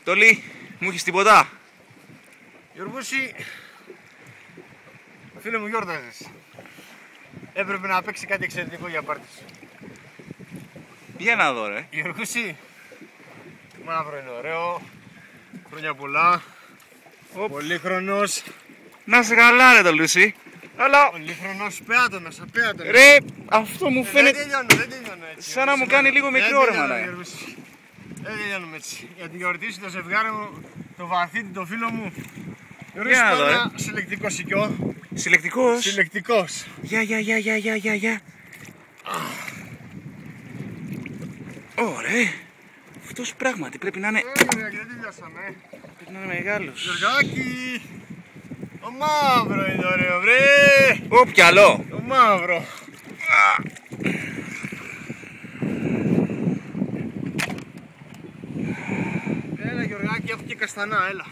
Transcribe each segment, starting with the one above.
Τόλι, μου έχεις τίποτα? Γιωργούση, φίλε μου, γιόρταζες. Έπρεπε να παίξει κάτι εξαιρετικό για πάρτι σου. Για να δω, ρε. Γιωργούση, μαύρο είναι ωραίο. Χρόνια πολλά. Πολύχρονος. Να σε καλά, ρε Τολούση. Αλλά, Πολύχρονος, πέατο μέσα, πέατο. ρε, αυτό μου Δεν φαίνεται τελειώνω έτσι. σαν να μου κάνει λίγο μικρό ρε μάνα. Δεν τελειώνουμε έτσι. Για την γιορτή σου, το ζευγάρι μου, το βαθύτη, το φίλο μου. Για να δω, ρε. Ένα συλλεκτικό σικιό. Συλλεκτικός. Συλλεκτικός. Για. Ωραία. Αυτός πράγματι πρέπει να είναι... Δεν τελειώσαμε. Πρέπει να είναι μεγάλος. Γιωργάκη. Το μαύρο είναι ωραίο, βρε. Ω, πιαλό. Το μαύρο. Έλα Γιωργάκη, έχω και καστανά, έλα.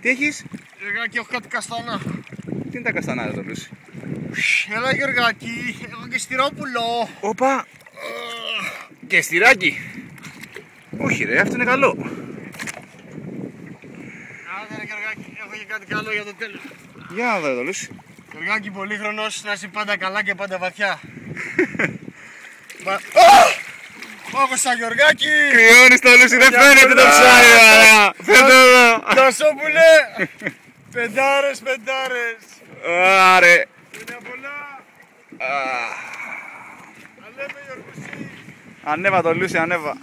Τι έχεις? Γιωργάκη, έχω κάτι καστανά. Τι είναι τα καστανά, ρε Τολούση? Έλα Γιωργάκη, έχω και στυρόπουλο. Όπα. Και στυράκι. Όχι ρε, αυτό είναι καλό. Άντε ρε Γιωργάκη, έχω και κάτι καλό για το τέλος. Για να δω, ρε Τολούση. Γιωργάκη, πολύχρονος, να είσαι πάντα καλά και πάντα βαθιά. Πάγωσα Γιωργάκη! Κρυώνεις Τολούση, δεν φαίνεται το ψάρι, ωραία. Φαίνεται εδώ. Δασόπουλε! Πεντάρες. Άρε. Χρόνια πολλά! Ανέβε Γιωργουσί! Ανέβα Τολούση, ανέβα.